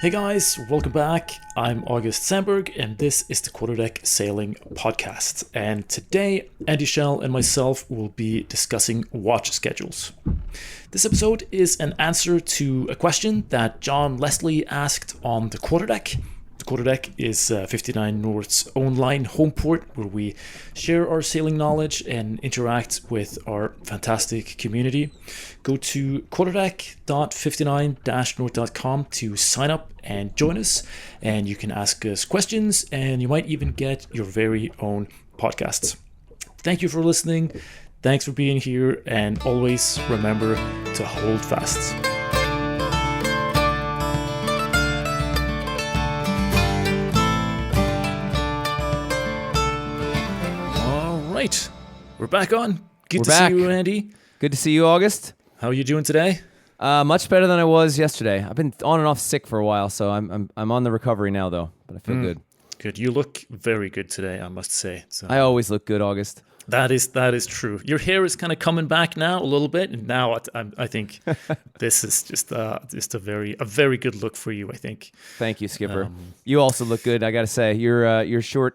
Hey guys, welcome back. I'm August Sandberg, and this is the Quarterdeck Sailing Podcast. And today, Andy Schell and myself will be discussing watch schedules. This episode is an answer to a question that John Leslie asked on the Quarterdeck. The Quarterdeck is 59 North's online home port where we share our sailing knowledge and interact with our fantastic community. Go to quarterdeck.59-north.com to sign up and join us, and you can ask us questions, and you might even get your very own podcasts. Thank you for listening. Thanks for being here, and always remember to hold fast. Right, we're back on. Good to see you, Andy. Good to see you, August. How are you doing today? Much better than I was yesterday. I've been on and off sick for a while, so I'm on the recovery now, though. But I feel good. Good. You look very good today, I must say. So I always look good, August. That is true. Your hair is kind of coming back now a little bit, and now I think this is just a very good look for you. I think. Thank you, Skipper. You also look good. I got to say, your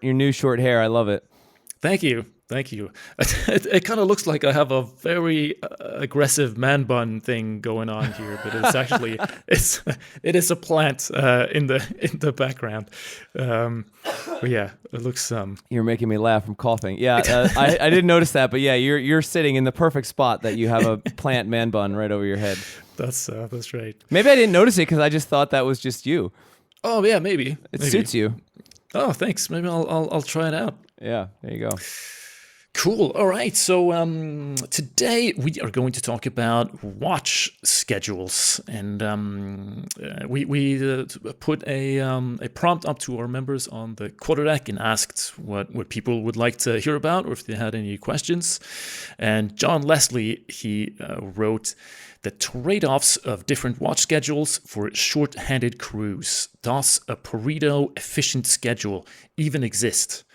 new short hair. I love it. Thank you. It kind of looks like I have a very aggressive man bun thing going on here, but it's actually it is a plant in the background. But yeah, it looks. You're making me laugh from coughing. Yeah, I didn't notice that, but yeah, you're sitting in the perfect spot that you have a plant man bun right over your head. That's right. Maybe I didn't notice it because I just thought that was just you. Oh yeah, maybe it suits you. Oh, thanks. Maybe I'll try it out. Yeah, there you go. Cool. All right. So today we are going to talk about watch schedules, and we put a prompt up to our members on the Quarterdeck and asked what people would like to hear about or if they had any questions. And John Leslie, he wrote the trade-offs of different watch schedules for short-handed crews. Does a Pareto efficient schedule even exist?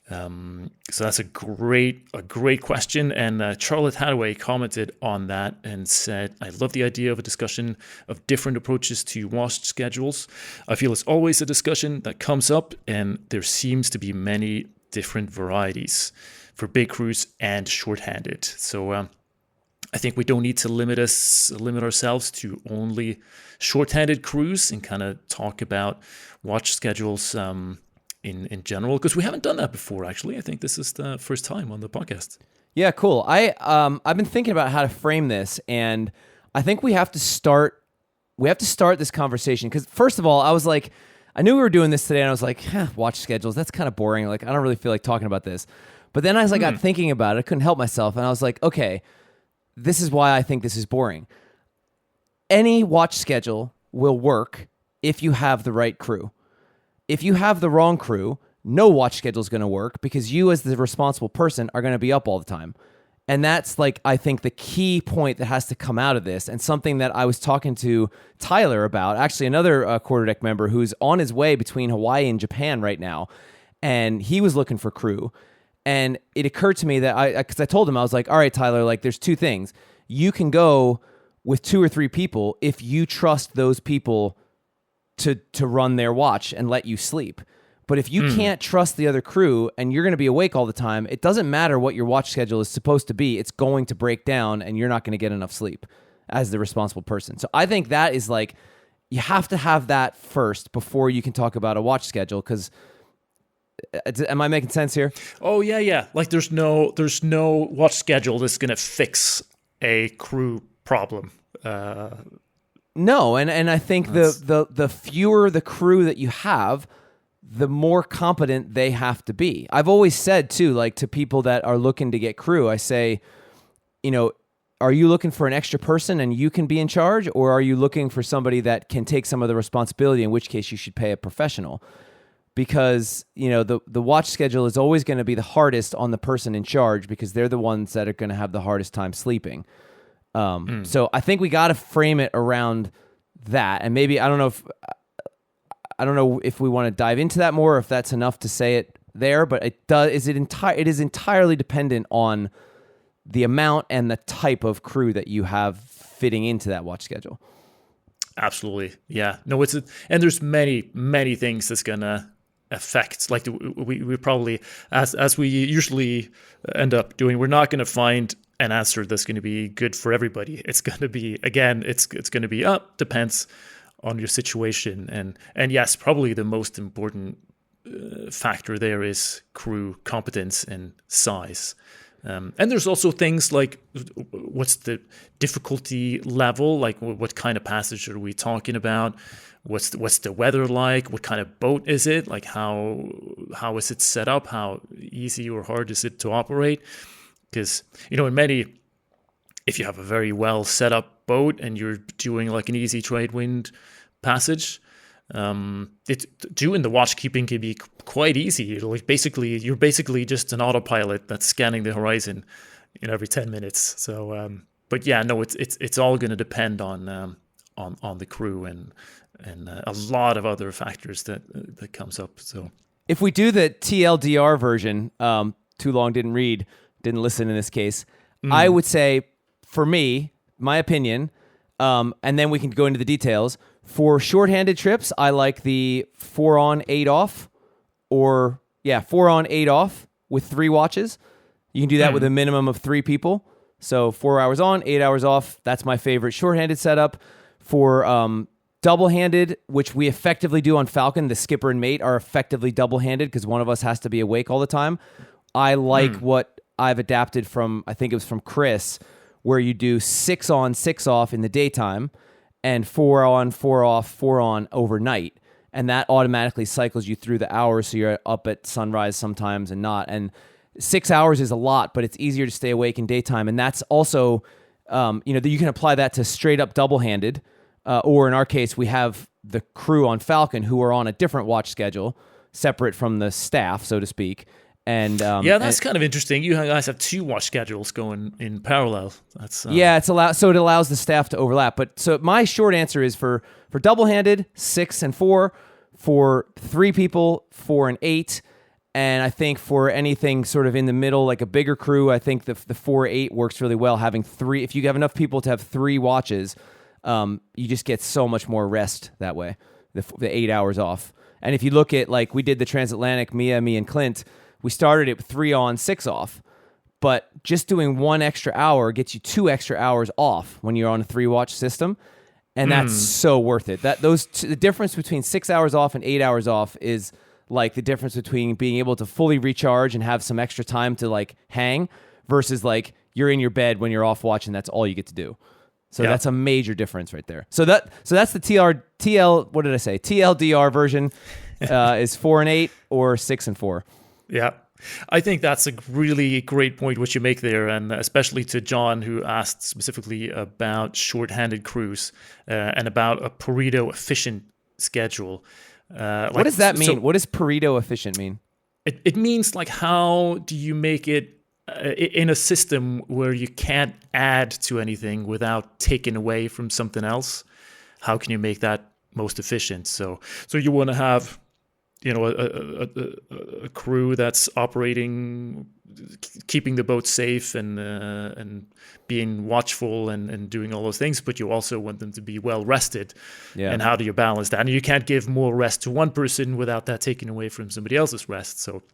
So that's a great question, and Charlotte Hathaway commented on that and said, I love the idea of a discussion of different approaches to watch schedules. I feel it's always a discussion that comes up, and there seems to be many different varieties for big crews and shorthanded. So I think we don't need to limit ourselves to only shorthanded crews and kind of talk about watch schedules in general, because we haven't done that before, actually. I think this is the first time on the podcast. Yeah, cool. I've been thinking about how to frame this, and I think we have to start this conversation, because first of all, I was like, I knew we were doing this today, and I was like, watch schedules, that's kind of boring. Like, I don't really feel like talking about this. But then as I got thinking about it, I couldn't help myself, and I was like, okay, this is why I think this is boring. Any watch schedule will work if you have the right crew. If you have the wrong crew, no watch schedule is going to work because you as the responsible person are going to be up all the time. And that's like, I think the key point that has to come out of this, and something that I was talking to Tyler about, actually another Quarterdeck member who's on his way between Hawaii and Japan right now. And he was looking for crew. And it occurred to me that because I told him, I was like, all right, Tyler, like there's two things. You can go with 2 or 3 people if you trust those people to run their watch and let you sleep. But if you can't trust the other crew and you're going to be awake all the time, it doesn't matter what your watch schedule is supposed to be. It's going to break down and you're not going to get enough sleep as the responsible person. So I think that is like, you have to have that first before you can talk about a watch schedule, because am I making sense here? Oh, yeah. Like there's no watch schedule that's going to fix a crew problem. No, and I think the fewer the crew that you have, the more competent they have to be. I've always said too, like to people that are looking to get crew, I say, are you looking for an extra person and you can be in charge, or are you looking for somebody that can take some of the responsibility, in which case you should pay a professional? Because, the watch schedule is always going to be the hardest on the person in charge, because they're the ones that are going to have the hardest time sleeping. So I think we got to frame it around that, and maybe I don't know if we want to dive into that more, or if that's enough to say it there. But it is entirely dependent on the amount and the type of crew that you have fitting into that watch schedule. absolutely. Yeah. No, and there's many things that's gonna affect. Like we probably, as we usually end up doing, we're not gonna find an answer that's going to be good for everybody. It's going to be, again, it's going to be up, depends on your situation. And yes, probably the most important factor there is crew competence and size. And there's also things like what's the difficulty level, like what kind of passage are we talking about? What's the weather like? What kind of boat is it? Like how is it set up? How easy or hard is it to operate? Because, in many, if you have a very well set up boat and you're doing like an easy trade wind passage, doing the watch keeping can be quite easy. You're basically just an autopilot that's scanning the horizon, every 10 minutes. So, but yeah, no, it's all going to depend on the crew and a lot of other factors that comes up. So, if we do the TLDR version, too long didn't listen in this case, I would say, for me, my opinion, and then we can go into the details. For shorthanded trips, I like the 4 on, 8 off, 4 on, 8 off with 3 watches. You can do that with a minimum of 3 people. So 4 hours on, 8 hours off. That's my favorite shorthanded setup. For double-handed, which we effectively do on Falcon, the skipper and mate are effectively double-handed because one of us has to be awake all the time. I like what I've adapted from, I think it was from Chris, where you do 6 on, 6 off in the daytime and 4 on, 4 off, 4 on overnight. And that automatically cycles you through the hours, so you're up at sunrise sometimes and not. And 6 hours is a lot, but it's easier to stay awake in daytime. And that's also, you can apply that to straight up double-handed, or in our case, we have the crew on Falcon who are on a different watch schedule, separate from the staff, so to speak. And that's kind of interesting. You guys have 2 watch schedules going in parallel. That's it's allowed. So it allows the staff to overlap. But so my short answer is for double-handed, 6 and 4, for 3 people, 4 and 8, and I think for anything sort of in the middle, like a bigger crew, I think the 4-8 works really well. Having 3, if you have enough people to have 3 watches, you just get so much more rest that way. The 8 hours off. And if you look at, like, we did the transatlantic, me and Clint. We started it with 3 on, 6 off, but just doing 1 extra hour gets you 2 extra hours off when you're on a 3-watch system, and that's so worth it. The difference between 6 hours off and 8 hours off is like the difference between being able to fully recharge and have some extra time to like hang versus like you're in your bed when you're off watch and that's all you get to do. So that's a major difference right there. So that's the TLDR version is 4 and 8 or 6 and 4. Yeah, I think that's a really great point which you make there, and especially to John, who asked specifically about short-handed crews and about a Pareto efficient schedule. What does that mean? What does Pareto efficient mean? It means like how do you make it in a system where you can't add to anything without taking away from something else? How can you make that most efficient? So you want to have a crew that's operating, keeping the boat safe and being watchful and doing all those things, but you also want them to be well rested. Yeah. And how do you balance that? And you can't give more rest to one person without that taking away from somebody else's rest. So,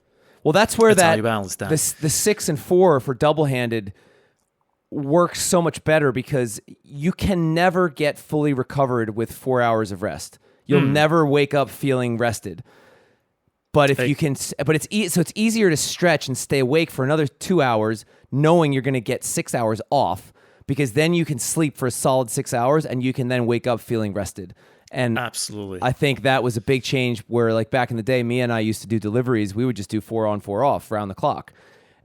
well, that's where how you balance that. The 6 and 4 for double-handed works so much better because you can never get fully recovered with 4 hours of rest. You'll never wake up feeling rested. But if you can, so it's easier to stretch and stay awake for another 2 hours, knowing you're going to get 6 hours off, because then you can sleep for a solid 6 hours and you can then wake up feeling rested. And absolutely, I think that was a big change. Where like back in the day, me and I used to do deliveries. We would just do 4 on, 4 off round the clock,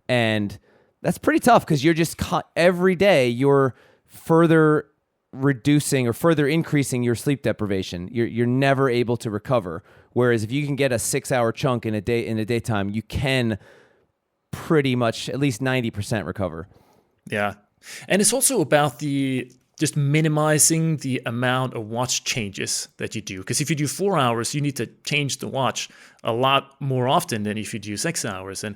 and that's pretty tough because you're just every day you're further reducing or further increasing your sleep deprivation. You're never able to recover. Whereas if you can get a 6 hour chunk in a daytime, you can pretty much at least 90% recover. Yeah. And it's also about the just minimizing the amount of watch changes that you do. Because if you do 4 hours, you need to change the watch a lot more often than if you do 6 hours. And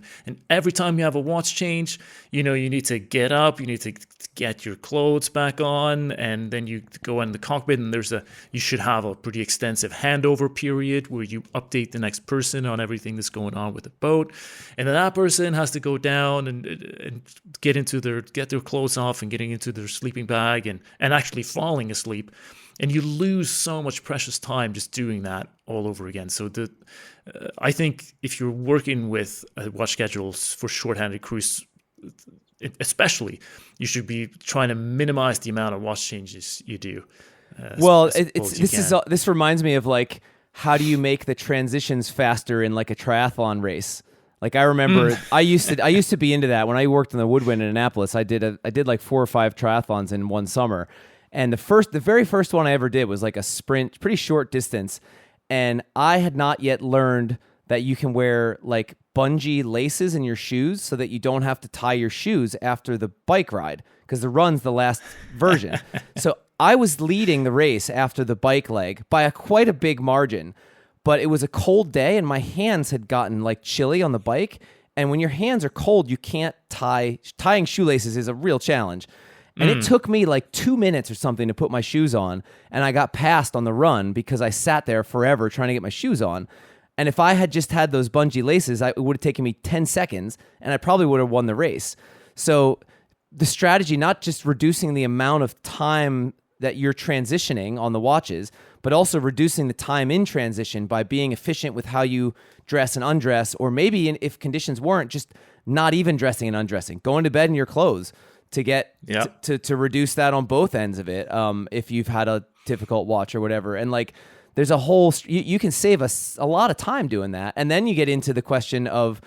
every time you have a watch change, you need to get up, you need to get your clothes back on, and then you go in the cockpit, and you should have a pretty extensive handover period where you update the next person on everything that's going on with the boat. And then that person has to go down and get their clothes off and getting into their sleeping bag and actually falling asleep. And you lose so much precious time just doing that all over again. So I think if you're working with watch schedules for shorthanded crews, especially, you should be trying to minimize the amount of watch changes you do. This reminds me of like, how do you make the transitions faster in like a triathlon race? Like I remember, I used to be into that when I worked in the Woodwind in Annapolis. I did like 4 or 5 triathlons in one summer, and the very first one I ever did was like a sprint, pretty short distance, and I had not yet learned that you can wear like bungee laces in your shoes so that you don't have to tie your shoes after the bike ride, because the run's the last version. So I was leading the race after the bike leg by quite a big margin. But it was a cold day, and my hands had gotten like chilly on the bike. And when your hands are cold, you can't tying shoelaces is a real challenge. And it took me like 2 minutes or something to put my shoes on. And I got passed on the run because I sat there forever trying to get my shoes on. And if I had just had those bungee laces, it would have taken me 10 seconds, and I probably would have won the race. So the strategy, not just reducing the amount of time that you're transitioning on the watches, but also reducing the time in transition by being efficient with how you dress and undress, or maybe if conditions weren't, just not even dressing and undressing, going to bed in your clothes to get to reduce that on both ends of it. If you've had a difficult watch or whatever, and like there's a whole you can save a lot of time doing that. And then you get into the question of,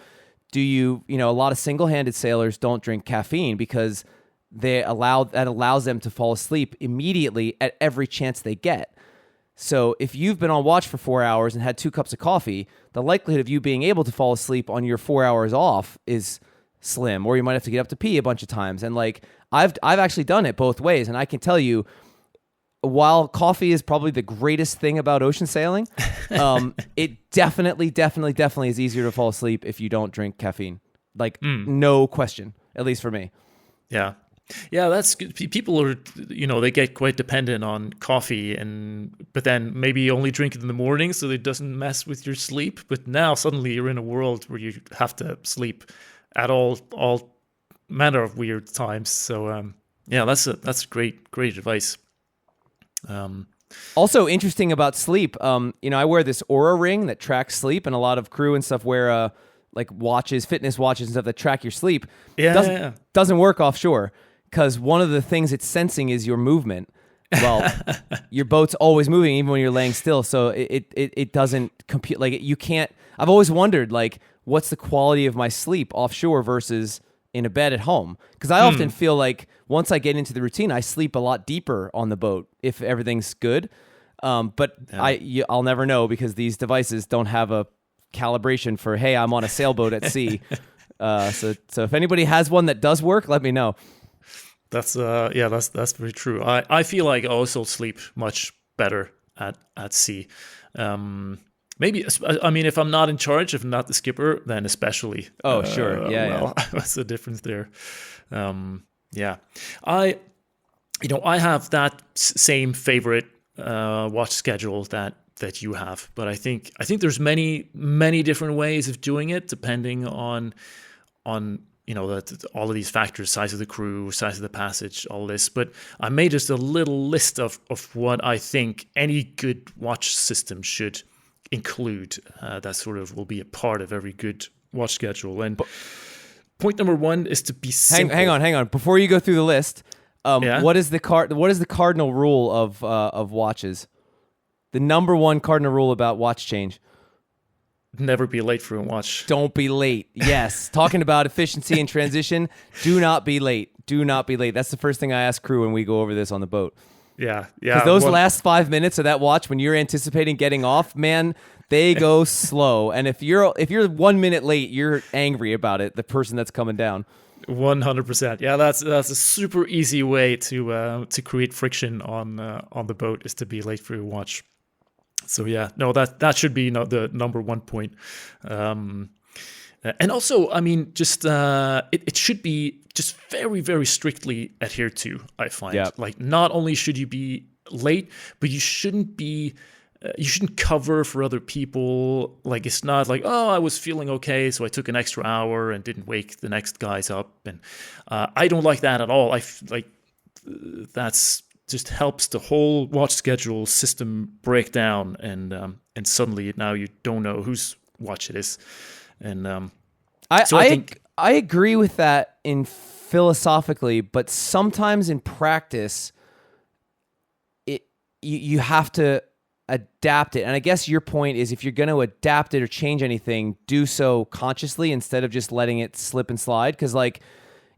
a lot of single-handed sailors don't drink caffeine because that allows them to fall asleep immediately at every chance they get. So if you've been on watch for 4 hours and had 2 cups of coffee, the likelihood of you being able to fall asleep on your 4 hours off is slim, or you might have to get up to pee a bunch of times. And like I've actually done it both ways, and I can tell you, while coffee is probably the greatest thing about ocean sailing, it definitely is easier to fall asleep if you don't drink caffeine. Like no question, at least for me. Yeah. Yeah, that's good. People are, they get quite dependent on coffee, but then maybe only drink it in the morning so it doesn't mess with your sleep. But now suddenly you're in a world where you have to sleep at all manner of weird times. So that's great advice. Also interesting about sleep. I wear this Oura ring that tracks sleep, and a lot of crew and stuff wear like watches, fitness watches and stuff that track your sleep. Doesn't work offshore. Because one of the things it's sensing is your movement. Well, your boat's always moving even when you're laying still, so it doesn't compute. Like you can't. I've always wondered, like, what's the quality of my sleep offshore versus in a bed at home? Because I often feel like once I get into the routine, I sleep a lot deeper on the boat if everything's good. I'll never know because these devices don't have a calibration for, hey, I'm on a sailboat at sea. So if anybody has one that does work, let me know. That's very true. I feel like I also sleep much better at sea. Maybe, I mean, if I'm not in charge, if I'm not the skipper, then especially. Oh, sure. That's the difference there. I have that same favorite watch schedule that you have, but I think there's many different ways of doing it depending on all of these factors, size of the crew, size of the passage, all this. But I made just a little list of what I think any good watch system should include. That sort of will be a part of every good watch schedule. And point number 1 is to be simple. Hang on. Before you go through the list, what is the cardinal rule of watches? The number 1 cardinal rule about watch change. Never be late for a watch. Don't be late. Yes. Talking about efficiency and transition, do not be late. Do not be late. That's the first thing I ask crew when we go over this on the boat. Yeah. Because those last 5 minutes of that watch, when you're anticipating getting off, man, they go slow. And if you're 1 minute late, you're angry about it, the person that's coming down. 100%. Yeah, that's a super easy way to create friction on the boat is to be late for your watch. So yeah, no, that should be the number one point. And also, I mean, just it should be just very, very strictly adhered to. I find like not only should you be late, but you shouldn't be. You shouldn't cover for other people. Like it's not like, oh, I was feeling okay, so I took an extra hour and didn't wake the next guys up. And I don't like that at all. That's just helps the whole watch schedule system break down, and suddenly now you don't know whose watch it is. And I think I agree with that in philosophically, but sometimes in practice, you have to adapt it. And I guess your point is if you're going to adapt it or change anything, do so consciously instead of just letting it slip and slide. Because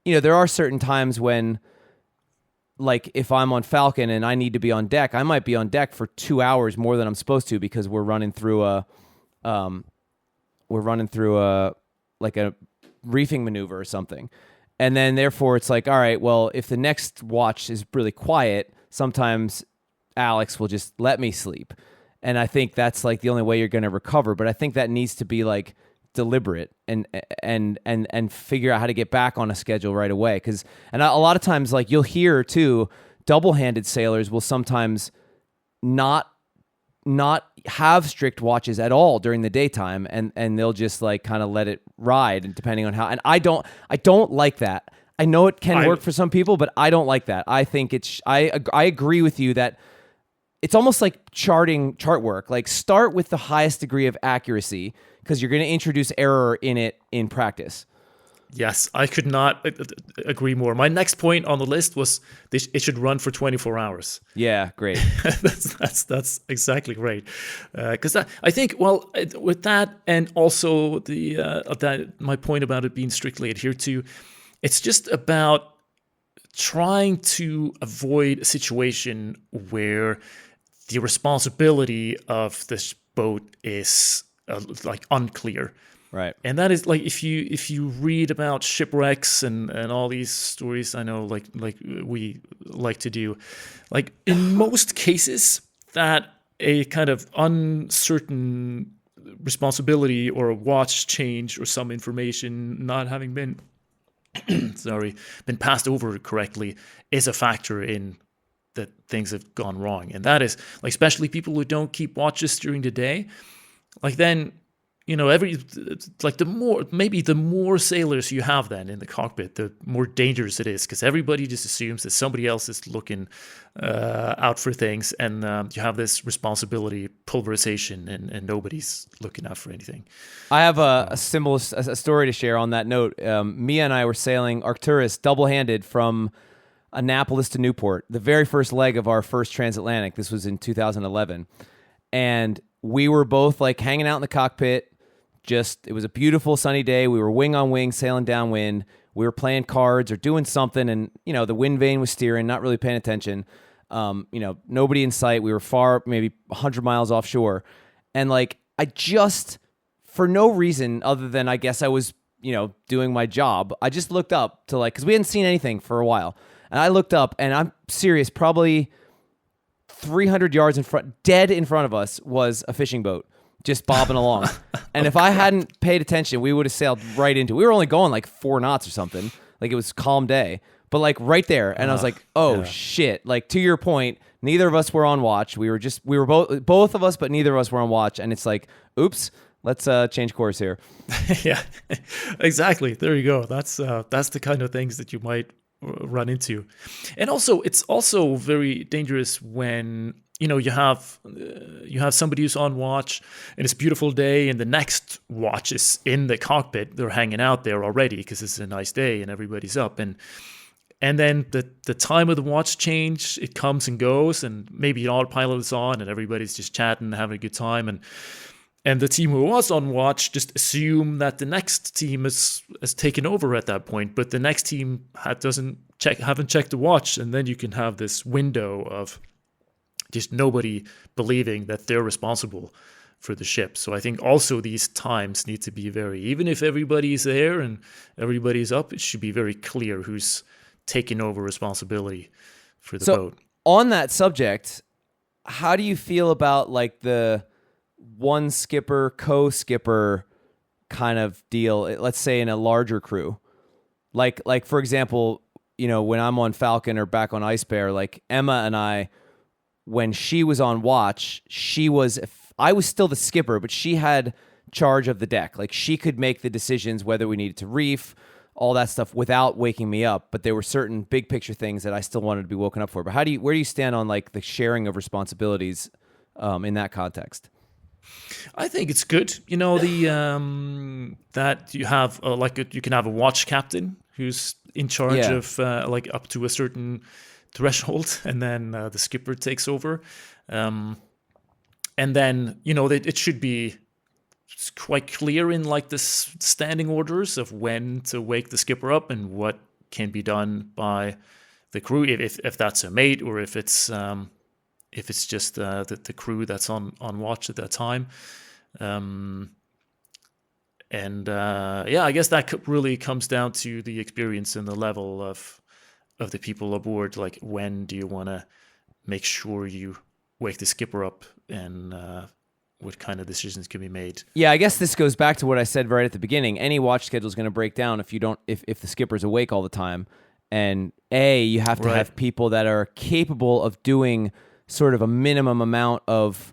there are certain times when, like, if I'm on Falcon and I need to be on deck, I might be on deck for 2 hours more than I'm supposed to because we're running through a reefing maneuver or something. And then therefore it's like, all right, well, if the next watch is really quiet, sometimes Alex will just let me sleep. And I think that's like the only way you're going to recover. But I think that needs to be like deliberate and figure out how to get back on a schedule right away. And a lot of times, like you'll hear too, double-handed sailors will sometimes not have strict watches at all during the daytime, and they'll just like kind of let it ride, and depending on how. And I don't like that. I know it can work for some people, but I don't like that. I think I agree with you that it's almost like chart work. Like start with the highest degree of accuracy because you're going to introduce error in it in practice. Yes, I could not agree more. My next point on the list was it should run for 24 hours. Yeah, great. that's exactly right. Because I think, well, with that and also my point about it being strictly adhered to, it's just about trying to avoid a situation where the responsibility of this boat is like unclear. Right. And that is like if you read about shipwrecks and all these stories, I know like we like to do, like in most cases that a kind of uncertain responsibility or a watch change or some information not having been been passed over correctly is a factor in that things have gone wrong. And that is like especially people who don't keep watches during the day, like then the more sailors you have then in the cockpit, the more dangerous it is because everybody just assumes that somebody else is looking out for things, and you have this responsibility pulverization, and nobody's looking out for anything. I have a story to share on that note. Mia and I were sailing Arcturus double-handed from Annapolis to Newport, the very first leg of our first transatlantic. This was in 2011, and we were both like hanging out in the cockpit. It was a beautiful sunny day. We were wing on wing, sailing downwind. We were playing cards or doing something, and the wind vane was steering, not really paying attention. Nobody in sight. We were far, maybe 100 miles offshore, and like I just, for no reason other than I guess I was doing my job, I just looked up to because we hadn't seen anything for a while, and I looked up, and I'm serious, probably 300 yards dead in front of us was a fishing boat just bobbing along. And if I hadn't paid attention, we would have sailed right into it. We were only going like 4 knots or something. Like it was calm day, but like right there. And I was like, oh shit. Like to your point, neither of us were on watch. We were both of us, but neither of us were on watch. And it's like, oops, let's change course here. Yeah, exactly. There you go. That's the kind of things that you might run into. And also it's also very dangerous when you have somebody who's on watch and it's a beautiful day and the next watch is in the cockpit. They're hanging out there already because it's a nice day and everybody's up, and then the time of the watch change, it comes and goes, and maybe an autopilot is on and everybody's just chatting, having a good time, and the team who was on watch just assume that the next team has taken over at that point, but the next team haven't checked the watch, and then you can have this window of just nobody believing that they're responsible for the ship. So I think also these times need to be even if everybody's there and everybody's up, it should be very clear who's taking over responsibility for the boat. On that subject, how do you feel about like the one skipper, co-skipper kind of deal? Let's say in a larger crew, like for example, when I'm on Falcon or back on Ice Bear, like Emma and I, when she was on watch, I was still the skipper, but she had charge of the deck. Like she could make the decisions whether we needed to reef, all that stuff without waking me up. But there were certain big picture things that I still wanted to be woken up for. But where do you stand on like the sharing of responsibilities in that context? I think it's good. That you have you can have a watch captain who's in charge of like up to a certain threshold, and then the skipper takes over. And then it should be quite clear in like the standing orders of when to wake the skipper up and what can be done by the crew, if that's a mate or if it's just the crew that's on watch at that time. I guess that really comes down to the experience and the level of the people aboard. Like, when do you want to make sure you wake the skipper up, and what kind of decisions can be made? Yeah, I guess this goes back to what I said right at the beginning. Any watch schedule is going to break down if the skipper's awake all the time. And you have to have people that are capable of doing sort of a minimum amount of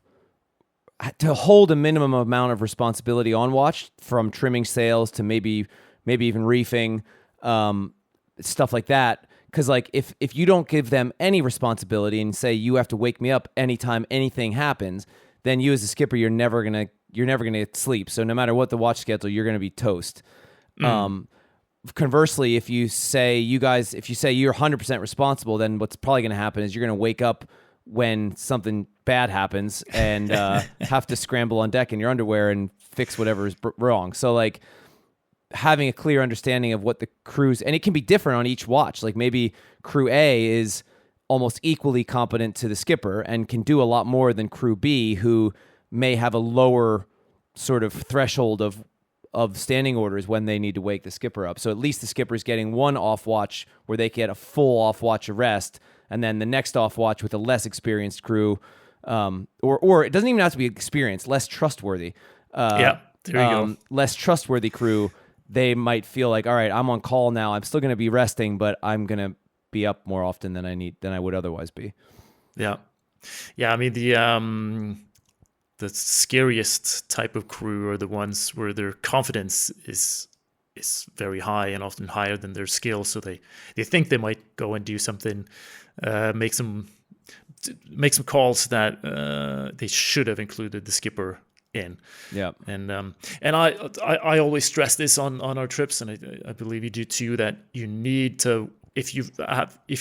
responsibility on watch, from trimming sails to maybe even reefing, stuff like that. Because like if you don't give them any responsibility and say you have to wake me up anytime anything happens, then you as a skipper, you're never gonna sleep. So no matter what the watch schedule, you're gonna be toast. Conversely, if you say you're 100% responsible, then what's probably gonna happen is you're gonna wake up when something bad happens and have to scramble on deck in your underwear and fix whatever is wrong. So like having a clear understanding of what the crews, and it can be different on each watch. Like maybe crew A is almost equally competent to the skipper and can do a lot more than crew B, who may have a lower sort of threshold of standing orders when they need to wake the skipper up. So at least the skipper's getting one off watch where they get a full off watch of rest, and then the next off watch with a less experienced crew, or it doesn't even have to be experienced, less trustworthy. There you go. Less trustworthy crew. They might feel like, all right, I'm on call now. I'm still going to be resting, but I'm going to be up more often than I would otherwise be. Yeah. I mean, the scariest type of crew are the ones where their confidence is very high, and often higher than their skill. So they think they might go and do something, make some calls that they should have included the skipper in. Yeah. And I always stress this on our trips, and I believe you do too, that you need to, if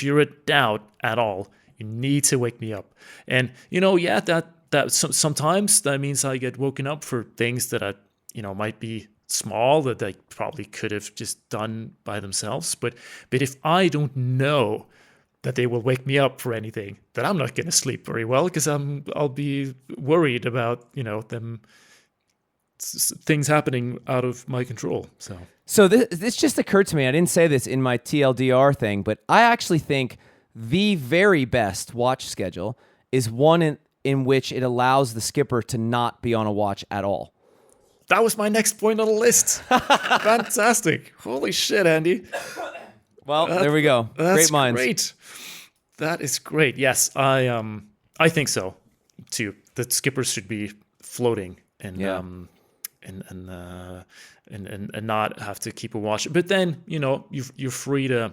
you're in doubt at all, you need to wake me up. And that sometimes that means I get woken up for things that I might be small, that they probably could have just done by themselves. But if I don't know that they will wake me up for anything, then I'm not going to sleep very well, because I'll be worried about things happening out of my control. So this just occurred to me. I didn't say this in my TLDR thing, but I actually think the very best watch schedule is one in which it allows the skipper to not be on a watch at all. That was my next point on the list. Fantastic. Holy shit, Andy. Well, there we go. Great minds. Great. That is great. Yes, I think so too. The skippers should be floating and not have to keep a watch. But then you're free to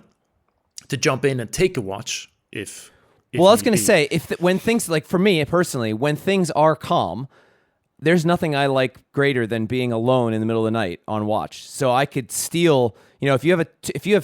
jump in and take a watch if well, I was going to say, when things, like for me personally, when things are calm, there's nothing I like greater than being alone in the middle of the night on watch. So I could steal, if you have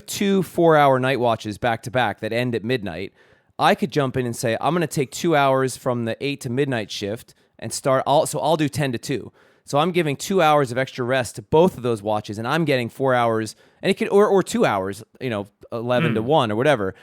2 4-hour night watches back to back that end at midnight, I could jump in and say, I'm going to take 2 hours from the 8 to midnight shift and I'll do 10 to 2. So I'm giving 2 hours of extra rest to both of those watches, and I'm getting 4 hours, and it could, or 2 hours, 11 to 1 or whatever.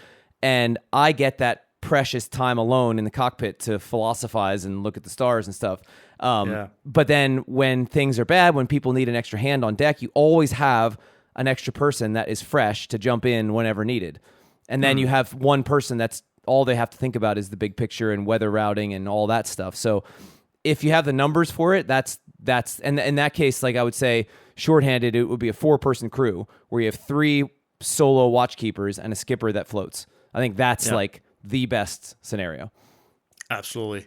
And I get that precious time alone in the cockpit to philosophize and look at the stars and stuff. Yeah. But then when things are bad, when people need an extra hand on deck, you always have an extra person that is fresh to jump in whenever needed. And then you have one person that's all they have to think about is the big picture and weather routing and all that stuff. So if you have the numbers for it, that's and in that case, like I would say, shorthanded, it would be a 4-person crew where you have 3 solo watchkeepers and a skipper that floats. I think that's like the best scenario. Absolutely.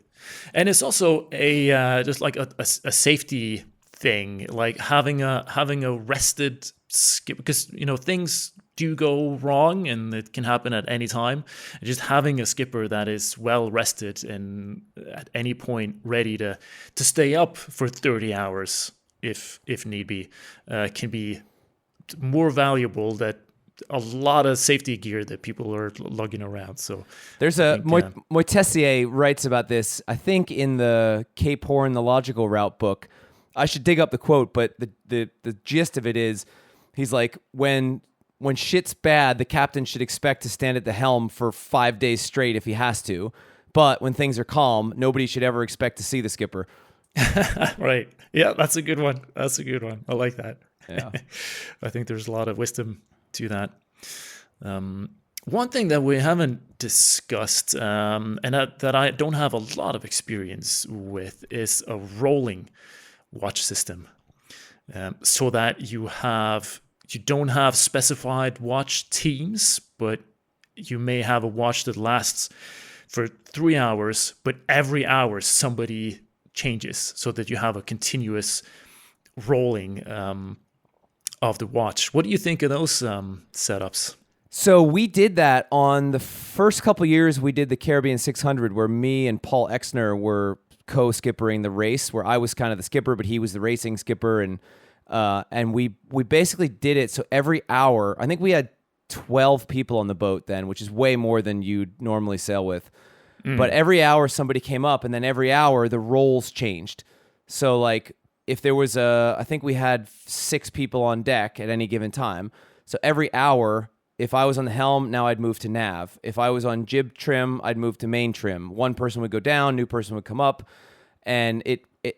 And it's also a just like a safety thing, like having a rested skip, because things do go wrong and it can happen at any time. And just having a skipper that is well rested and at any point ready to stay up for 30 hours if need be can be more valuable than a lot of safety gear that people are lugging around. So there's Moitessier writes about this, I think, in the Cape Horn, the Logical Route book. I should dig up the quote, but the gist of it is, he's like, when shit's bad, the captain should expect to stand at the helm for 5 days straight if he has to. But when things are calm, nobody should ever expect to see the skipper. Right. Yeah, that's a good one. I like that. Yeah. I think there's a lot of wisdom to that. One thing that we haven't discussed, and that I don't have a lot of experience with, is a rolling watch system, so that you don't have specified watch teams, but you may have a watch that lasts for 3 hours, but every hour somebody changes, so that you have a continuous rolling of the watch. What do you think of those setups? So we did that on the first couple years. We did the Caribbean 600, where me and Paul Exner were co-skippering the race, where I was kind of the skipper, but he was the racing skipper, and we basically did it. So every hour, I think we had 12 people on the boat then, which is way more than you'd normally sail with. But every hour somebody came up, and then every hour the roles changed. So like if there was I think we had 6 people on deck at any given time. So every hour, if I was on the helm, now I'd move to nav. If I was on jib trim, I'd move to main trim. One person would go down, new person would come up, and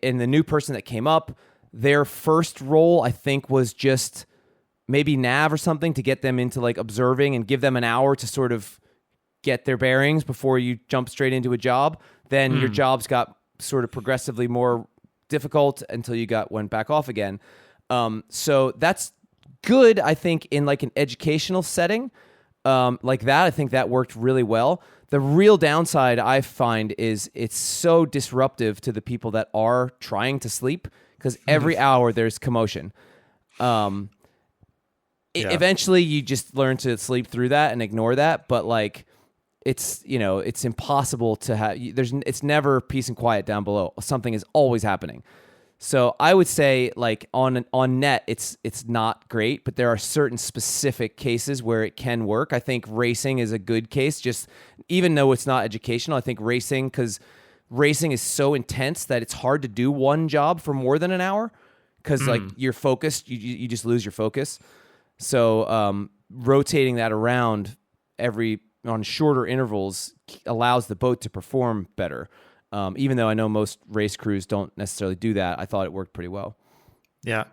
and the new person that came up, their first role, I think, was just maybe nav or something to get them into like observing and give them an hour to sort of get their bearings before you jump straight into a job. Then your jobs got sort of progressively more difficult until you went back off again. So that's good, I think, in like an educational setting like that. I think that worked really well. The real downside I find is it's so disruptive to the people that are trying to sleep, because every hour there's commotion. Eventually you just learn to sleep through that and ignore that, but like it's impossible to have. It's never peace and quiet down below. Something is always happening. So I would say, like on net, it's not great, but there are certain specific cases where it can work. I think racing is a good case, just even though it's not educational. I think because racing is so intense that it's hard to do one job for more than an hour, because like you're focused, you just lose your focus. So rotating that around on shorter intervals allows the boat to perform better. Even though I know most race crews don't necessarily do that, I thought it worked pretty well. Yeah,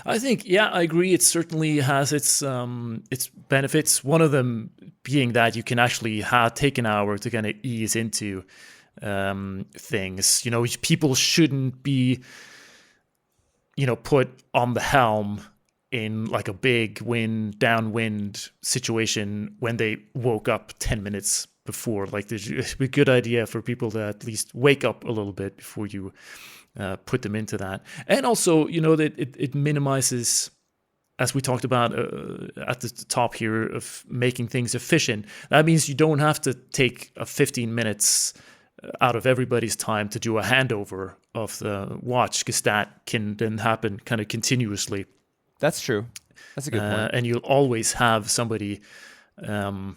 I think, I agree. It certainly has its benefits. One of them being that you can actually take an hour to kind of ease into things. People shouldn't be, put on the helm in like a big downwind situation when they woke up 10 minutes before. Like, it's a good idea for people to at least wake up a little bit before you put them into that. And also, that it minimizes, as we talked about at the top here, of making things efficient. That means you don't have to take 15 minutes out of everybody's time to do a handover of the watch, because that can then happen kind of continuously. That's true. That's a good point. And you'll always have somebody. There'll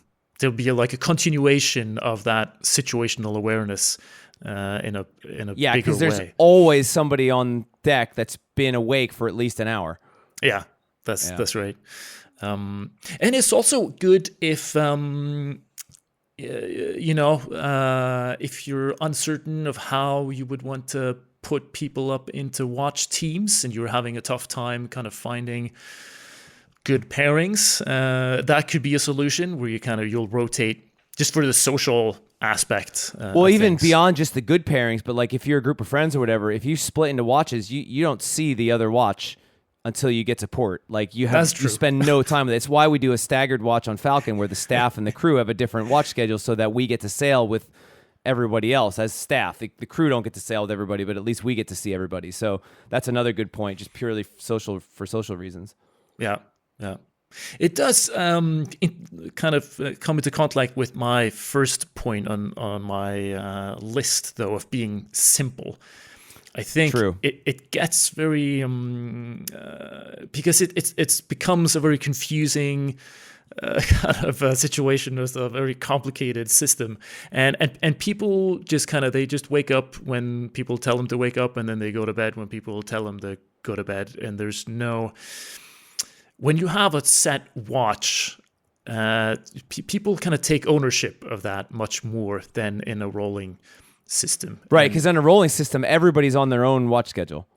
be like a continuation of that situational awareness in a bigger way. Because there's always somebody on deck that's been awake for at least an hour. Yeah, that's right. And it's also good if if you're uncertain of how you would want to put people up into watch teams and you're having a tough time kind of finding good pairings, that could be a solution where you'll rotate just for the social aspect. Well, even beyond just the good pairings, but like if you're a group of friends or whatever, if you split into watches, you don't see the other watch until you get to port. Like you spend no time with it. It's why we do a staggered watch on Falcon where the staff and the crew have a different watch schedule so that we get to sail with everybody else as staff. The crew don't get to sail with everybody, but at least we get to see everybody. So that's another good point, just purely social reasons. Yeah. It does kind of come into conflict with my first point on my list, though, of being simple. I think it gets very because it becomes a very confusing kind of a situation with a very complicated system, and people just they just wake up when people tell them to wake up, and then they go to bed when people tell them to go to bed, and there's no. When you have a set watch, people kind of take ownership of that much more than in a rolling system. Right, because in a rolling system, everybody's on their own watch schedule.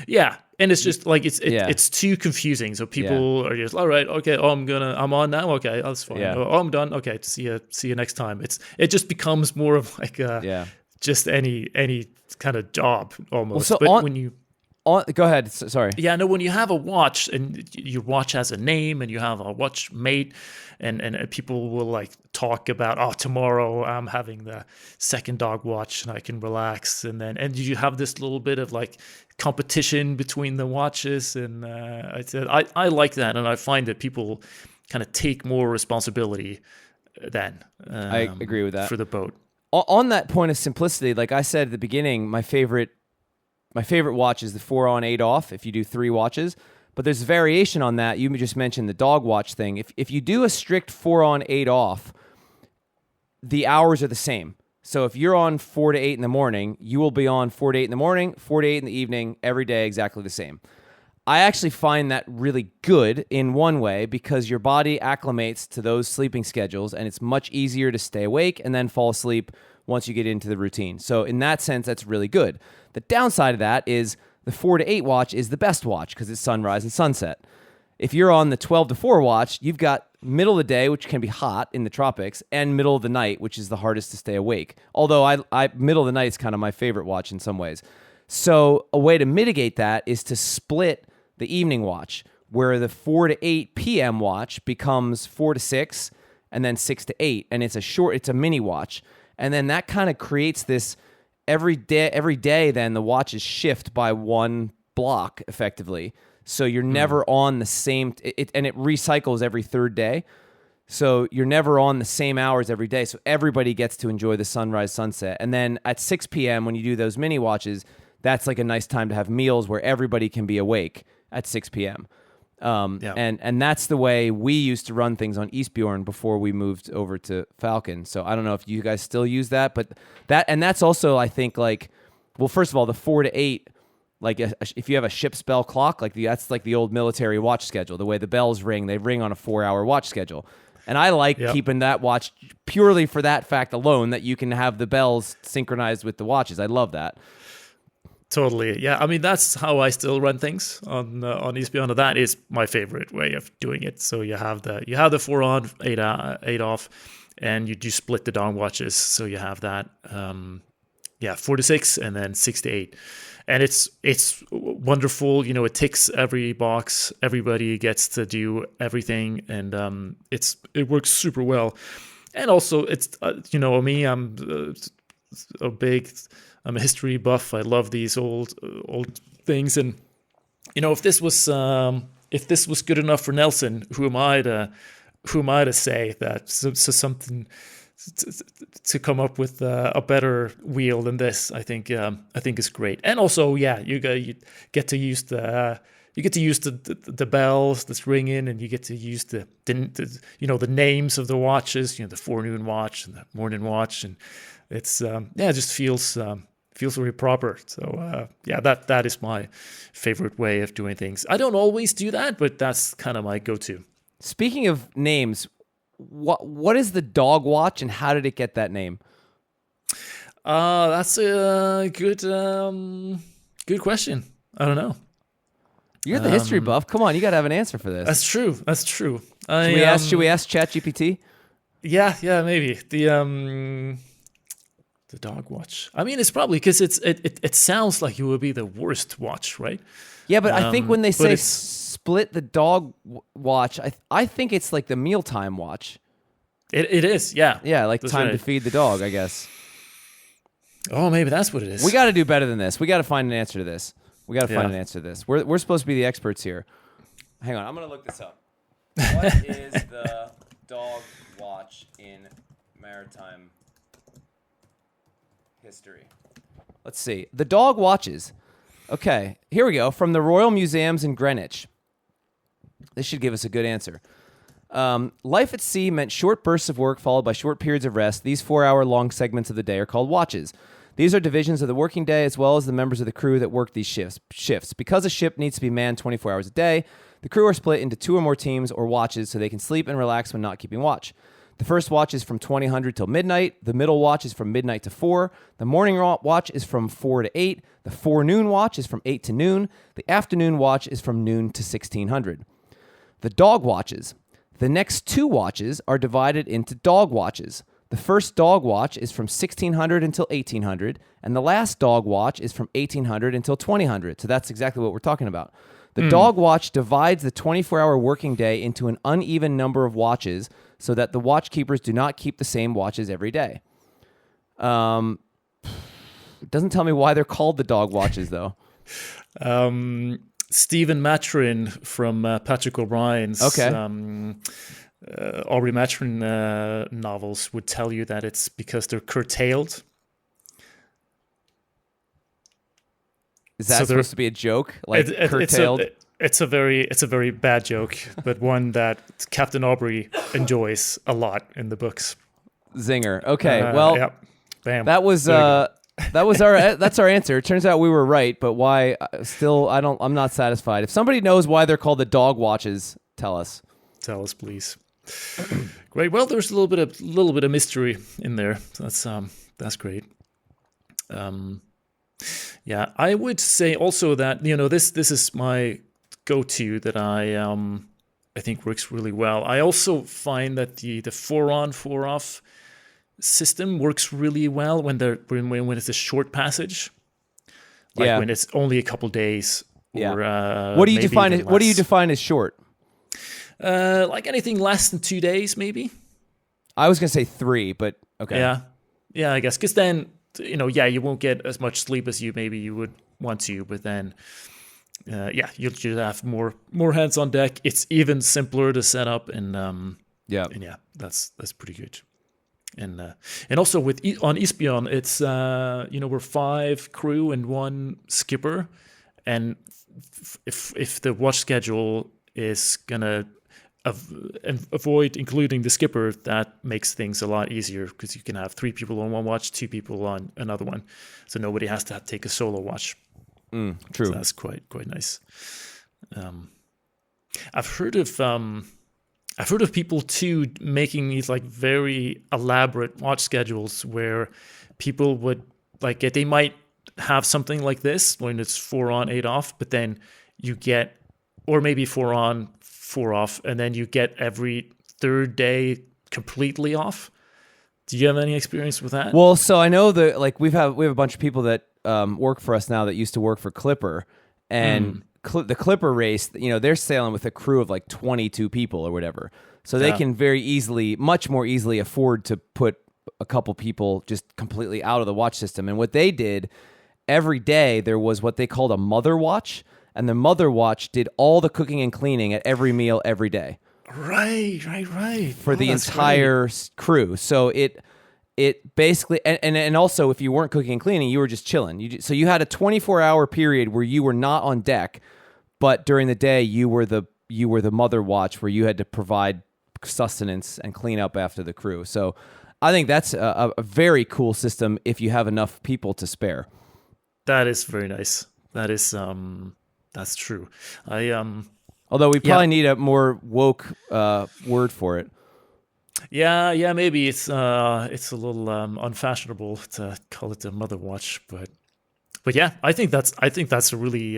Yeah, and it's just like it's too confusing. So people are just all right, okay. Oh, I'm on now. Okay, that's fine. Yeah. Oh, I'm done. Okay, see you next time. It just becomes more of like just any kind of job almost. Well, but when you go ahead. Sorry. Yeah, no, when you have a watch and your watch has a name and you have a watch mate and people will like talk about, tomorrow I'm having the second dog watch and I can relax. And you have this little bit of like competition between the watches. And I like that. And I find that people kind of take more responsibility then. I agree with that. For the boat. On that point of simplicity, like I said at the beginning, my favorite watch is the 4 on 8 off if you do 3 watches, but there's variation on that. You just mentioned the dog watch thing. If you do a strict 4 on 8 off, the hours are the same. So if you're on 4 to 8 in the morning, you will be on 4 to 8 in the morning, 4 to 8 in the evening, every day exactly the same. I actually find that really good in one way because your body acclimates to those sleeping schedules and it's much easier to stay awake and then fall asleep once you get into the routine. So in that sense, that's really good. The downside of that is the 4 to 8 watch is the best watch because it's sunrise and sunset. If you're on the 12 to 4 watch, you've got middle of the day, which can be hot in the tropics, and middle of the night, which is the hardest to stay awake. Although I middle of the night is kind of my favorite watch in some ways. So a way to mitigate that is to split the evening watch, where the 4 to 8 p.m. watch becomes 4 to 6 and then 6 to 8. And it's a mini watch. And then that kind of creates this every day then the watches shift by one block effectively. So you're never on the same, and it recycles every third day. So you're never on the same hours every day. So everybody gets to enjoy the sunrise, sunset. And then at 6 p.m. when you do those mini watches, that's like a nice time to have meals where everybody can be awake at 6 p.m. And that's the way we used to run things on Eastbjorn before we moved over to Falcon. So I don't know if you guys still use that, but that's also, I think, like, well, first of all, the 4 to 8, like if you have a ship's bell clock, that's like the old military watch schedule. The way the bells ring, they ring on a 4-hour watch schedule. And I like keeping that watch purely for that fact alone, that you can have the bells synchronized with the watches. I love that. Totally. Yeah. I mean, that's how I still run things on Eastbjorn. That is my favorite way of doing it. So you have the 4 on, 8 off, and you do split the dawn watches. So you have that, 4 to 6 and then 6 to 8. And it's wonderful. You know, it ticks every box. Everybody gets to do everything, and it works super well. And also, it's me. I'm a history buff. I love these old things, and if this was good enough for Nelson, who am I to say that? So something to come up with a better wheel than this, I think is great. And also, you get to use the bells that's ringing, and you get to use the names of the watches, the forenoon watch and the morning watch, and it's it just feels very proper. So that is my favorite way of doing things. I don't always do that, but that's kind of my go-to. Speaking of names, what is the dog watch, and how did it get that name? That's a good Good question. I don't know. You're the history buff. Come on, you got to have an answer for this. That's true. That's true. Should we ask ChatGPT? Yeah, maybe the dog watch. I mean, it's probably because it sounds like it would be the worst watch, right? Yeah, but I think when they say split the dog watch, I think it's like the mealtime watch. It is, yeah. Yeah, like That's time right. to feed the dog, I guess. Oh, maybe that's what it is. We got to do better than this. We got to find an answer to this. We're supposed to be the experts here. Hang on, I'm going to look this up. What is the dog watch in maritime history? Let's see. The dog watches. Okay, here we go. From the Royal Museums in Greenwich. This should give us a good answer. Life at sea meant short bursts of work followed by short periods of rest. These 4-hour-long segments of the day are called watches. These are divisions of the working day as well as the members of the crew that work these shifts. Because a ship needs to be manned 24 hours a day, the crew are split into 2 or more teams or watches so they can sleep and relax when not keeping watch. The first watch is from 2000 till midnight. The middle watch is from midnight to 4. The morning watch is from 4 to 8. The forenoon watch is from 8 to noon. The afternoon watch is from noon to 1600. The dog watches. The next 2 watches are divided into dog watches. The first dog watch is from 1600 until 1800, and the last dog watch is from 1800 until 2000. So that's exactly what we're talking about. The dog watch divides the 24-hour working day into an uneven number of watches so that the watchkeepers do not keep the same watches every day. It doesn't tell me why they're called the dog watches, though. Stephen Maturin from Patrick O'Brien's Aubrey Maturin novels would tell you that it's because they're curtailed. Is that supposed to be a joke? Like curtailed? It's a very bad joke, but one that Captain Aubrey enjoys a lot in the books. Zinger. Okay, well, yep. Bam. That was that's our answer. It turns out we were right, but why? Still, I'm not satisfied. If somebody knows why they're called the dog watches, tell us. Tell us, please. Great. Well, there's a little bit of mystery in there. That's great. Yeah, I would say also that this is my go-to that I think works really well. I also find that the 4-on 4-off system works really well when it's a short passage, like when it's only a couple days. Or, what do you define as short? Like anything less than 2 days, maybe. I was gonna say 3, but okay. Yeah, I guess because then you won't get as much sleep as you would want to, but then you'll just have more hands on deck. It's even simpler to set up, and that's pretty good. And also on Espion, it's we're 5 crew and 1 skipper, and if the watch schedule is gonna avoid including the skipper, that makes things a lot easier because you can have 3 people on one watch, 2 people on another one, so nobody has to take a solo watch. True. So that's quite nice. I've heard of people too making these like very elaborate watch schedules where people would they might have something like this when it's 4 on 8 off, but then you get, or maybe 4 on 4 off, and then you get every 3rd day completely off. Do you have any experience with that? Well, so I know that we have a bunch of people that work for us now that used to work for Clipper, and the Clipper race, they're sailing with a crew of like 22 people or whatever. So they can much more easily afford to put a couple people just completely out of the watch system. And what they did, every day there was what they called a mother watch, and the mother watch did all the cooking and cleaning at every meal every day. Right. For the entire crew. So it basically, and also if you weren't cooking and cleaning, you were just chilling. So you had a 24-hour period where you were not on deck, but during the day you were the mother watch where you had to provide sustenance and clean up after the crew. So I think that's a very cool system if you have enough people to spare. That is very nice. That is that's true. Although we probably need a more woke word for it. Yeah, maybe it's a little unfashionable to call it the mother watch, but But yeah, I think that's a really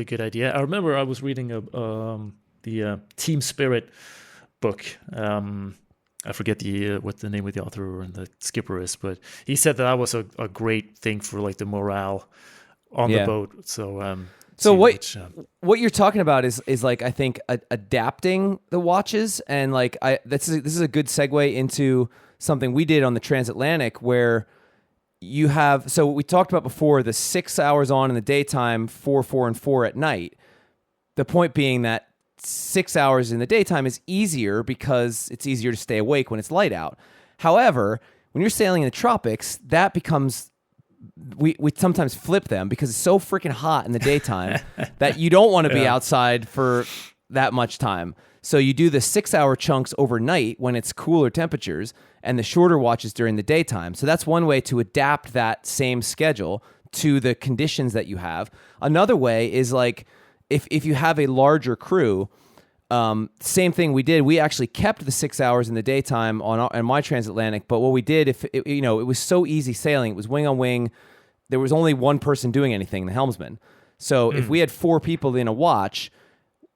good idea. I remember I was reading the Team Spirit book. I forget what the name of the author and the skipper is, but he said that was a great thing for like the morale on the boat. So what you're talking about is like, I think adapting the watches, and like this is a good segue into something we did on the transatlantic, where you have, so we talked about before, the 6 hours on in the daytime, 4, 4, and 4 at night. The point being that 6 hours in the daytime is easier because it's easier to stay awake when it's light out. However, when you're sailing in the tropics, that becomes, we sometimes flip them because it's so freaking hot in the daytime that you don't want to be outside for that much time. So you do the 6 hour chunks overnight when it's cooler temperatures, and the shorter watches during the daytime. So that's one way to adapt that same schedule to the conditions that you have. Another way is like, if you have a larger crew, same thing we did. We actually kept the 6 hours in the daytime on my transatlantic, but what we did, it was so easy sailing. It was wing on wing. There was only one person doing anything, the helmsman. So if we had 4 people in a watch,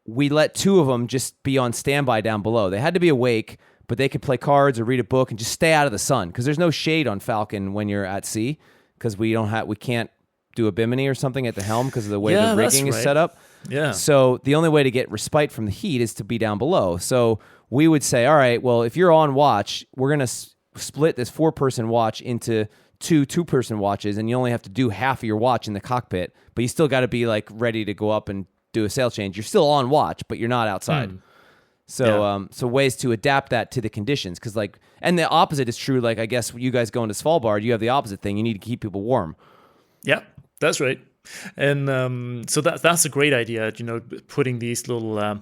we let 2 of them just be on standby down below. They had to be awake, but they could play cards or read a book and just stay out of the sun, because there's no shade on Falcon when you're at sea, because we can't do a bimini or something at the helm because of the way the rigging is set up. Yeah. So the only way to get respite from the heat is to be down below. So we would say, all right, well, if you're on watch, we're going to split this 4-person watch into 2-person watches, and you only have to do half of your watch in the cockpit, but you still got to be like ready to go up and do a sail change. You're still on watch, but you're not outside. So so ways to adapt that to the conditions, because like, and the opposite is true. Like, I guess you guys going to Svalbard, you have the opposite thing. You need to keep people warm. Yeah, that's right. And so that's a great idea, putting these little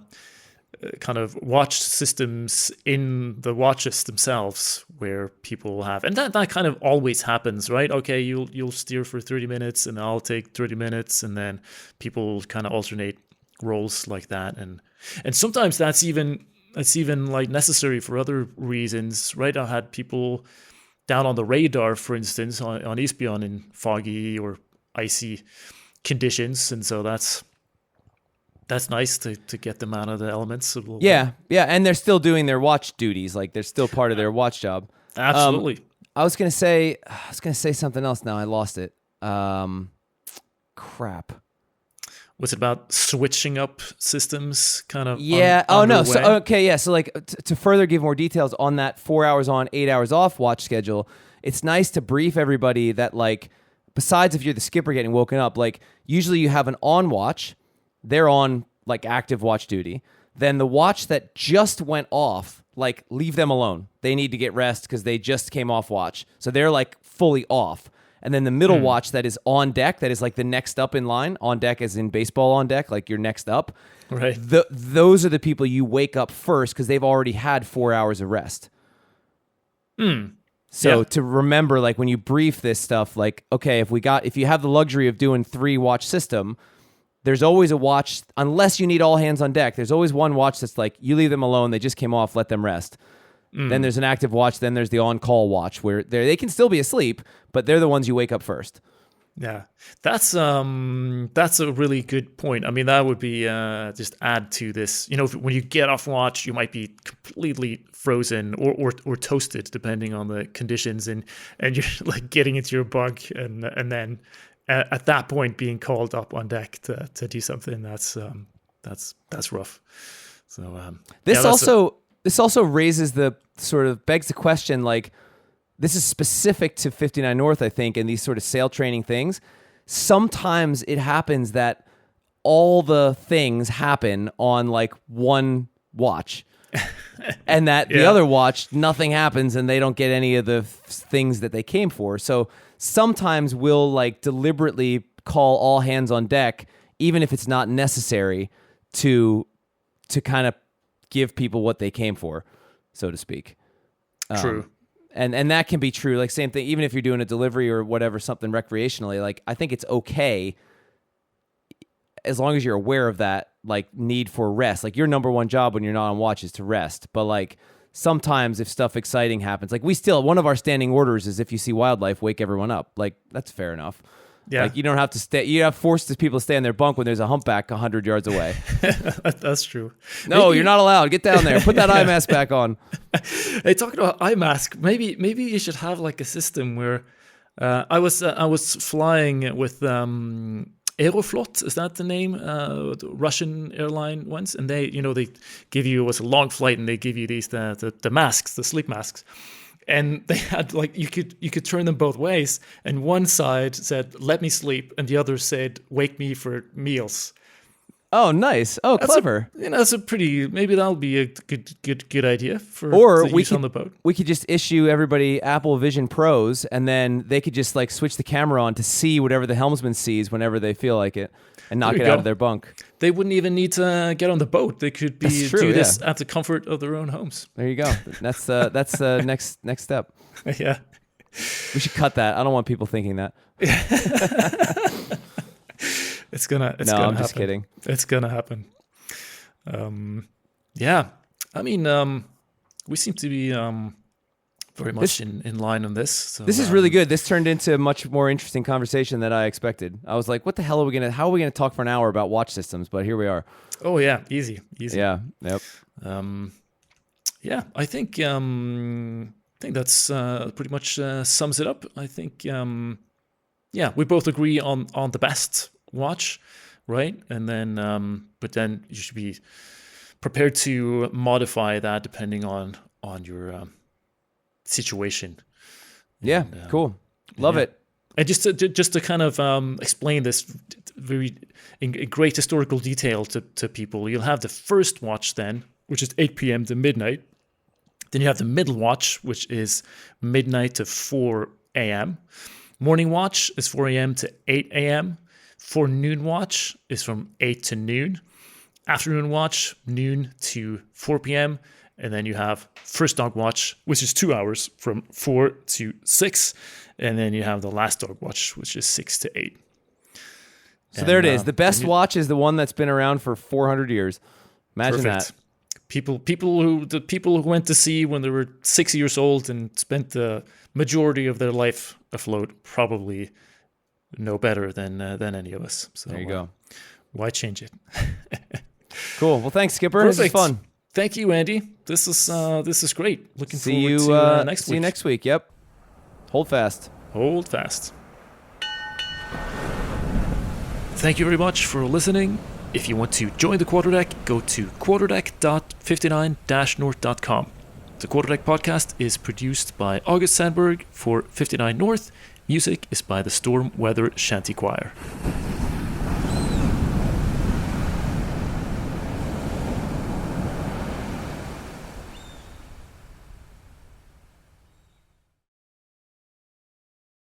kind of watch systems in the watches themselves, where people will have, and that kind of always happens, right? Okay, you'll steer for 30 minutes and I'll take 30 minutes, and then people kind of alternate roles like that. And sometimes that's even like necessary for other reasons, right? I had people down on the radar, for instance, on Espion in foggy or icy conditions, and so that's nice to get them out of the elements a little bit. And they're still doing their watch duties, like they're still part of their watch job. Absolutely. I was gonna say something else. Now I lost it. Crap. Was it about switching up systems, kind of? Yeah. So okay. Yeah. So like to further give more details on that 4 hours on, 8 hours off watch schedule, it's nice to brief everybody that, like, besides if you're the skipper getting woken up, like usually you have an on watch, they're on like active watch duty. Then the watch that just went off, like, leave them alone. They need to get rest because they just came off watch. So they're like fully off. And then the middle watch that is on deck, that is like the next up in line, on deck as in baseball on deck, like you're next up. Right. Those are the people you wake up first because they've already had 4 hours of rest. So to remember, like when you brief this stuff, like, okay, if you have the luxury of doing 3 watch system, there's always a watch, unless you need all hands on deck, there's always one watch that's like, you leave them alone, they just came off, let them rest. Then there's an active watch, then there's the on-call watch where they can still be asleep, but they're the ones you wake up first. Yeah, that's a really good point. I mean, that would be just add to this. When you get off watch, you might be completely frozen or toasted, depending on the conditions, and you're like getting into your bunk, and then at that point being called up on deck to do something. That's rough. So this also raises the sort of begs the question, like, this is specific to 59 North, I think, and these sort of sail training things. Sometimes it happens that all the things happen on like one watch, and that the other watch, nothing happens, and they don't get any of the things that they came for. So sometimes we'll like deliberately call all hands on deck, even if it's not necessary, to kind of give people what they came for, so to speak. True. And that can be true. Like, same thing, even if you're doing a delivery or whatever, something recreationally, like, I think it's okay as long as you're aware of that, like, need for rest. Like, your number one job when you're not on watch is to rest. But like, sometimes if stuff exciting happens, like one of our standing orders is if you see wildlife, wake everyone up. Like, that's fair enough. Yeah. Like you don't have to stay. You have forced people to stay in their bunk when there's a humpback 100 yards away. That's true. No, you're not allowed. Get down there. Put that eye mask back on. Hey, talking about eye mask, maybe you should have like a system where I was flying with Aeroflot, is that the name? The Russian airline ones, and they give you, it was a long flight, and they give you these the masks, the sleep masks, and they had like you could turn them both ways, and one side said "Let me sleep," and the other said "Wake me for meals." Oh, nice. Oh, That's clever. That's a pretty. Maybe that'll be a good idea for Or to use on the boat. We could just issue everybody Apple Vision Pros, and then they could just like switch the camera on to see whatever the helmsman sees whenever they feel like it, and not get out of their bunk. They wouldn't even need to get on the boat. They could do this at the comfort of their own homes. There you go. That's the next step. Yeah. We should cut that. I don't want people thinking that. It's gonna I'm happen. just kidding. It's gonna happen. Yeah. I mean, we seem to be very much in line on this. So, this is really good. This turned into a much more interesting conversation than I expected. I was like, what the hell how are we gonna talk for an hour about watch systems? But here we are. Oh yeah, easy. Yeah. Yep. Yeah, I think that's pretty much sums it up. I think we both agree on the best watch, right? And then but then you should be prepared to modify that depending on your situation. Yeah, And, cool. Love it. And just to kind of explain this very in great historical detail to people, you'll have the first watch then, which is 8 p.m. to midnight. Then you have the middle watch, which is midnight to 4 a.m. Morning watch is 4 a.m. to 8 a.m. Forenoon watch is from 8 to noon. Afternoon watch, noon to 4 p.m. And then you have first dog watch, which is 2 hours from 4 to 6. And then you have the last dog watch, which is 6 to 8. So there it is. The best watch is the one that's been around for 400 years. Imagine that. People who went to sea when they were 6 years old and spent the majority of their life afloat probably know better than any of us. So there you go. Why change it? Cool. Well, thanks, Skipper. Perfect. This is fun. Thank you, Andy. This is great. Looking See forward you to next week. See you next week. Yep. Hold fast. Hold fast. Thank you very much for listening. If you want to join the Quarterdeck, go to quarterdeck.59-north.com. The Quarterdeck podcast is produced by August Sandberg for 59 North. Music is by the Storm Weather Shanty Choir.